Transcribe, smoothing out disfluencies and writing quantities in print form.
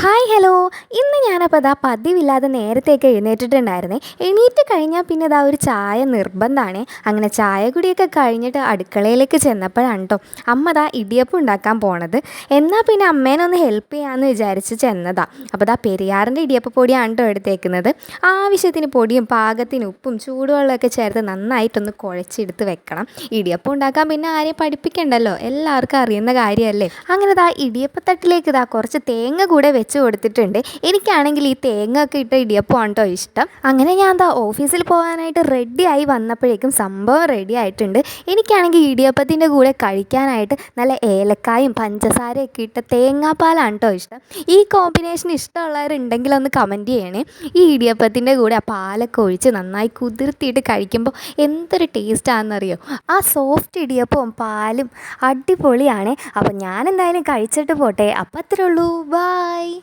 Hi hello. ഇന്ന് ഞാനപ്പോൾ അതാ പതിവില്ലാതെ നേരത്തെയൊക്കെ എഴുന്നേറ്റിട്ടുണ്ടായിരുന്നേ. എണീറ്റ് കഴിഞ്ഞാൽ പിന്നെ ഇതാ ഒരു ചായ നിർബന്ധമാണ്. അങ്ങനെ ചായ കുടിയൊക്കെ കഴിഞ്ഞിട്ട് അടുക്കളയിലേക്ക് ചെന്നപ്പോഴാണ് കേട്ടോ അമ്മ ദാ ഇടിയപ്പം ഉണ്ടാക്കാൻ പോണത്. എന്നാൽ പിന്നെ അമ്മേനെ ഒന്ന് ഹെൽപ്പ് ചെയ്യാമെന്ന് വിചാരിച്ച് ചെന്നതാ. അപ്പോൾ ദാ പെരിയാറിൻ്റെ ഇടിയപ്പപ്പൊടിയാണ് കേട്ടോ എടുത്തേക്കുന്നത്. ആവശ്യത്തിന് പൊടിയും പാകത്തിന് ഉപ്പും ചൂടുവെള്ളമൊക്കെ ചേർത്ത് നന്നായിട്ടൊന്ന് കുഴച്ചെടുത്ത് വെക്കണം. ഇടിയപ്പം ഉണ്ടാക്കാൻ പിന്നെ ആരെയും പഠിപ്പിക്കണ്ടല്ലോ, എല്ലാവർക്കും അറിയുന്ന കാര്യമല്ലേ. അങ്ങനെ ദാ ഇടിയപ്പത്തട്ടിലേക്ക് ഇതാ കുറച്ച് തേങ്ങ കൂടെ വെച്ച് കൊടുത്തിട്ടുണ്ട്. എനിക്കാണെങ്കിൽ ഈ തേങ്ങ ഒക്കെ ഇട്ട ഇടിയപ്പമാണ് കേട്ടോ ഇഷ്ടം. അങ്ങനെ ഞാൻ എന്താ ഓഫീസിൽ പോകാനായിട്ട് റെഡി ആയി വന്നപ്പോഴേക്കും സംഭവം റെഡി ആയിട്ടുണ്ട്. എനിക്കാണെങ്കിൽ ഇടിയപ്പത്തിൻ്റെ കൂടെ കഴിക്കാനായിട്ട് നല്ല ഏലക്കായും പഞ്ചസാരയൊക്കെ ഇട്ട തേങ്ങാപ്പാലാണ് കേട്ടോ ഇഷ്ടം. ഈ കോമ്പിനേഷൻ ഇഷ്ടമുള്ളവരുണ്ടെങ്കിൽ ഒന്ന് കമൻറ്റ് ചെയ്യണേ. ഈ ഇടിയപ്പത്തിൻ്റെ കൂടെ ആ പാലൊക്കെ ഒഴിച്ച് നന്നായി കുതിർത്തിയിട്ട് കഴിക്കുമ്പോൾ എന്തൊരു ടേസ്റ്റാണെന്നറിയോ. ആ സോഫ്റ്റ് ഇടിയപ്പവും പാലും അടിപൊളിയാണ്. അപ്പം ഞാൻ എന്തായാലും കഴിച്ചിട്ട് പോട്ടെ. അപ്പം അത്രേ ഉള്ളൂ. ബായ്.